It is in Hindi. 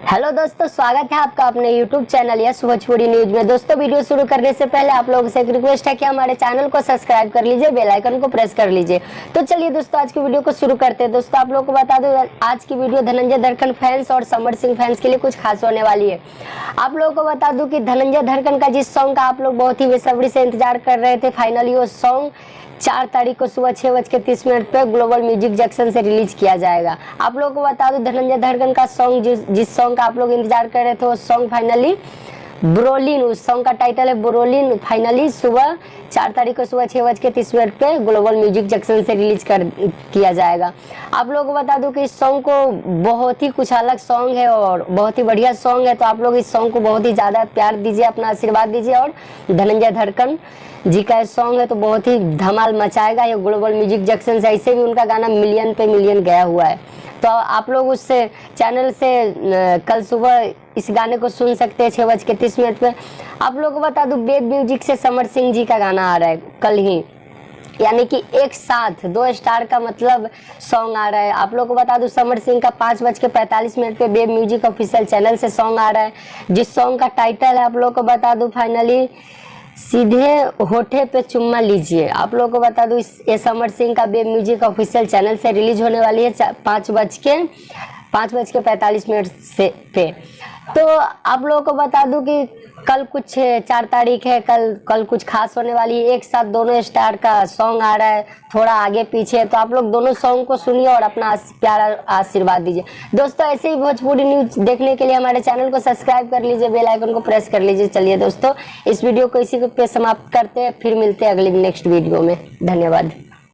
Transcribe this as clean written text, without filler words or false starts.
हेलो दोस्तों, स्वागत है आपका अपने YouTube channel yes Bhojpuri news में। दोस्तों, वीडियो शुरू करने से पहले आप लोगों से एक रिक्वेस्ट है कि हमारे चैनल को सब्सक्राइब कर लीजिए, बेल आइकन को प्रेस कर लीजिए। तो चलिए दोस्तों, आज की वीडियो को शुरू करते हैं। दोस्तों, आप लोगों को बता दूं, आज की वीडियो धनंजय दरकन फैंस और समर सिंह फैंस के लिए कुछ खास होने वाली है। आप लोगों को बता दूं कि धनंजय दरकन का जिस सॉन्ग का आप लोग बहुत ही बेसब्री से इंतजार कर रहे थे, फाइनली वो सॉन्ग 4 तारीख को सुबह 6:30 पे ग्लोबल म्यूजिक जंक्शन से रिलीज किया जाएगा। आप लोगों को बता दूं, धनंजय धड़कन का सॉन्ग जिस सॉन्ग का आप लोग इंतजार कर रहे थे, वो सॉन्ग फाइनली ब्रोलिन, उस सॉन्ग का टाइटल है ब्रोलिन, फाइनली सुबह 4 तारीख को सुबह 6:30 पे ग्लोबल म्यूजिक जंक्शन से रिलीज किया जाएगा। आप लोगों को बता दूं कि इस सॉन्ग को बहुत ही कुछ अलग सॉन्ग है और बहुत ही बढ़िया सॉन्ग है, तो आप लोग इस सॉन्ग को बहुत ही ज़्यादा प्यार दीजिए, अपना आशीर्वाद दीजिए। और धनंजय धड़कन जी का सॉन्ग है तो बहुत ही धमाल मचाएगा ये ग्लोबल म्यूजिक जंक्शन से। ऐसे भी उनका गाना मिलियन पे मिलियन गया हुआ है, तो आप लोग उस चैनल से कल सुबह इस गाने को सुन सकते हैं 6:30 पे। आप लोग को बता दूं, बेब म्यूजिक से समर सिंह जी का गाना आ रहा है कल ही, यानी कि एक साथ 2 स्टार का मतलब सॉन्ग आ रहा है। आप लोग को बता दूं, समर सिंह का 5:45 पे बेब म्यूजिक ऑफिशियल चैनल से सॉन्ग आ रहा है, जिस सॉन्ग का टाइटल है, आप लोग को बता दूं, फाइनली सीधे होठे पे चुम्मा लीजिए। आप लोगों को बता दूं, ये समर सिंह का बेब म्यूजिक ऑफिशियल चैनल से रिलीज होने वाली है 5:45 से पे। तो आप लोगों को बता दूं कि कल कुछ 4 तारीख है, कल कुछ खास होने वाली है। एक साथ दोनों स्टार का सॉन्ग आ रहा है, थोड़ा आगे पीछे, तो आप लोग दोनों सॉन्ग को सुनिए और अपना प्यारा आशीर्वाद दीजिए। दोस्तों, ऐसे ही भोजपुरी न्यूज देखने के लिए हमारे चैनल को सब्सक्राइब कर लीजिए, बेल आइकन को प्रेस कर लीजिए। चलिए दोस्तों, इस वीडियो को इसी पे समाप्त करते हैं, फिर मिलते हैं अगली नेक्स्ट वीडियो में। धन्यवाद।